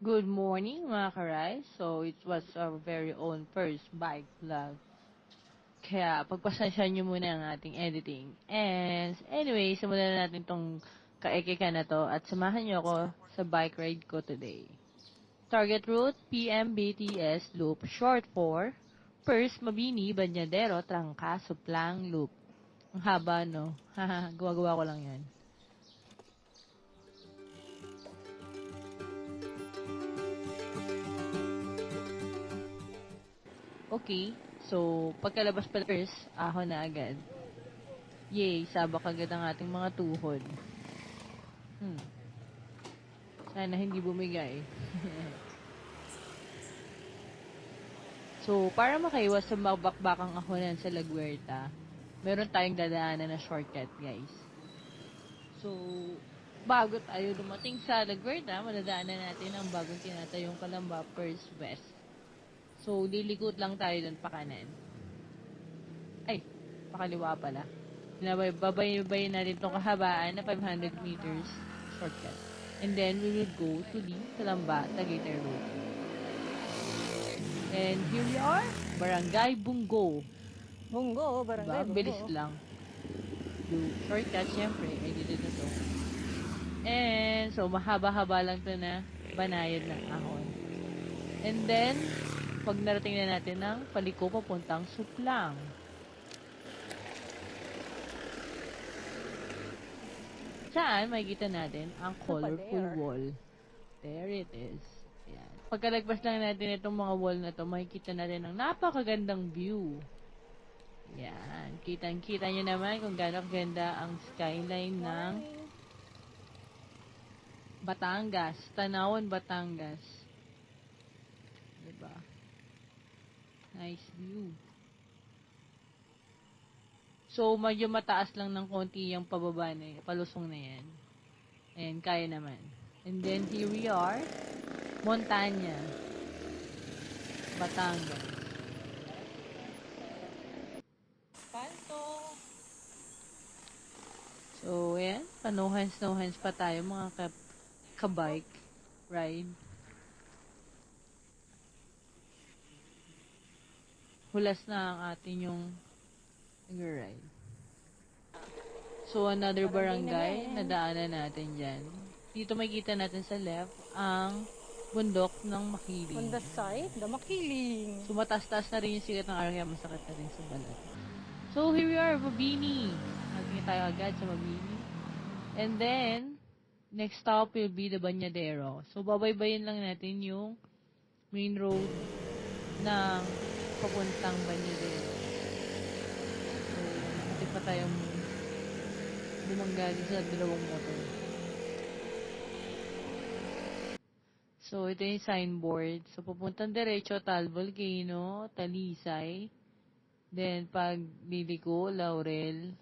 Good morning mga karay. So, it was our very own first bike vlog. Kaya, pagpasensya nyo muna ang ating editing. And, anyway, simulan na natin tong kaekeka na to at samahan nyo ako sa bike ride ko today. Target route, PMBTS Loop, short for First Mabini, Banyadero, Trangka, Suplang Loop. Ang haba, no? Haha, gawa-gawa ko lang yan. Okay, so pagkalabas pa first, ahon na agad. Yay, sabak agad ang ating mga tuhod. Sana hindi bumigay. So, para makaiwas sa mabakbakang ahonan sa Laguerta, meron tayong dadaanan na shortcut, guys. So, bago tayo dumating sa Laguerta, madadaanan natin ang bagong tinatayong Calamba First West. So, lilikot lang tayo dun pa kanan. Ay, pakaliwa pala. Babayin natin itong kahabaan na 500 meters shortcut. And then, we will go to the Calamba, Tagaytay Road. And here we are, Barangay Bungo. Bungo, barangay Diba? Bungo. Bilis lang. Do shortcut, syempre, ay dito na to. And, so, mahaba-haba lang to na banayad ng ahon. And then, pag narating na natin ng paliko papuntang Suplang. Saan makikita natin ang colorful wall. There it is. Ayan. Pagkalagpas lang natin itong mga wall na to, makikita natin ang napakagandang view. Ayan. Kitang-kita nyo naman kung gaano ganda ang skyline ng Batangas. Tanawan, Batangas. Diba? Nice view. So, medyo mataas lang ng konti yung pababa na yun, palusong na yan. And kaya naman. And then, here we are. Montanya. Batangas. Palto. So, ayan. Panuhans pa tayo mga ka-bike ride. Hulas na ang atin yung nag-ride. So, another barangay na daanan natin dyan. Dito makikita natin sa left ang bundok ng Makiling. On the side, the Makiling. So, mataas-taas na rin yung sikat ng araw kaya masakit na rin sa balat. So, here we are, Mabini. Naging tayo agad sa Mabini. And then, next stop will be the Banyadero. So, babaybayin lang natin yung main road ng papuntang Banyadero. So, hindi pa tayong bumangga din sa dalawang motor. So, ito yung signboard. So, papuntang diretso, Tal Volcano, Talisay. Then, pag liliko, Laurel.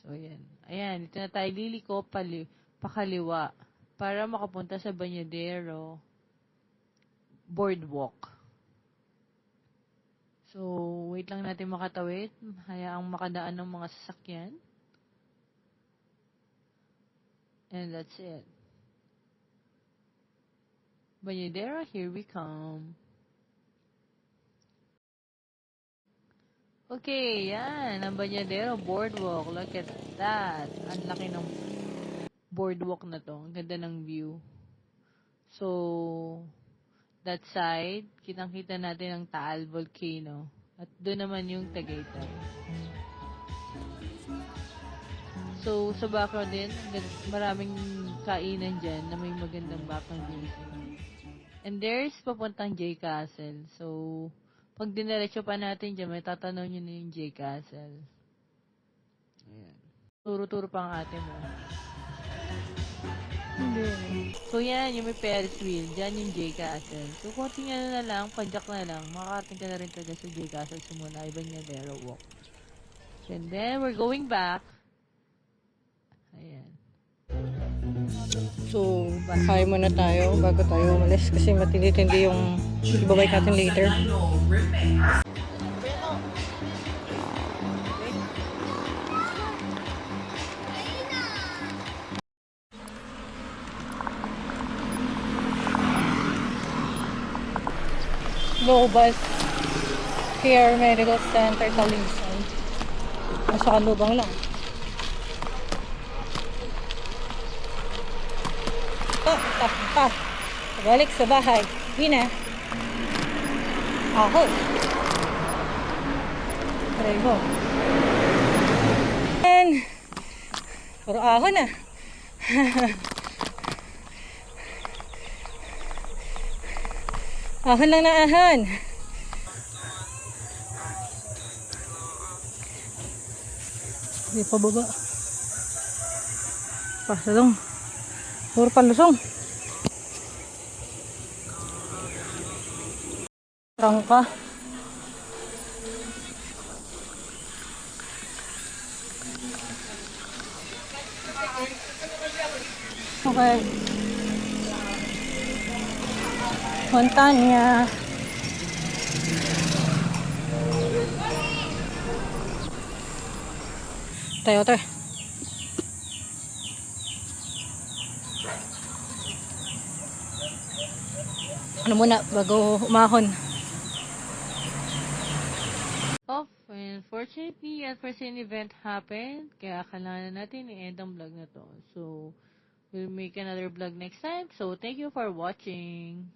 So, ayan. Ayan, ito na tayo liliko, pakaliwa. Para makapunta sa Banyadero Boardwalk. So, wait lang natin makatawid. Hayaang makadaan ng mga sasakyan. And that's it. Banyadero, here we come. Okay, yan. Ang Banyadero Boardwalk. Look at that. Ang laki ng boardwalk na to. Ang ganda ng view. So, that side, kitang-kita natin ang Taal Volcano. At doon naman yung Tagaytay. So, sa background din, maraming kainan dyan na may magandang background music. And there's papuntang J Castle. So, pag diniretso pa natin dyan, may tatanaw nyo na yung J Castle. Ayan. Turo-turo pa ang ate mo. Hindi. So, yan, yung may Ferris wheel. Dyan yung J Castle. So, konting na lang, padyak na lang, makakarating ka na rin talaga sa J Castle simula, Banyadero Walk. And then, we're going back. Ayan. So, kain muna tayo bago tayo umalis kasi matindi-tindi yung ibabay natin later. Global Care Medical Center, Talisan. Nasa kanubang lang. Pa. Balik sa bahay. Hina. Ahon. Aray mo. Puro ahon na. Ahon lang na ahon. Hindi pa baba. Pasalong. Puro palusong. Rangka. Okay. Montanya. Tayo, tayo. Ano muna, bago umahon. Off, and unfortunately, unforeseen event happened, kaya kailangan natin i-end ang vlog na to. So, we'll make another vlog next time. So, thank you for watching.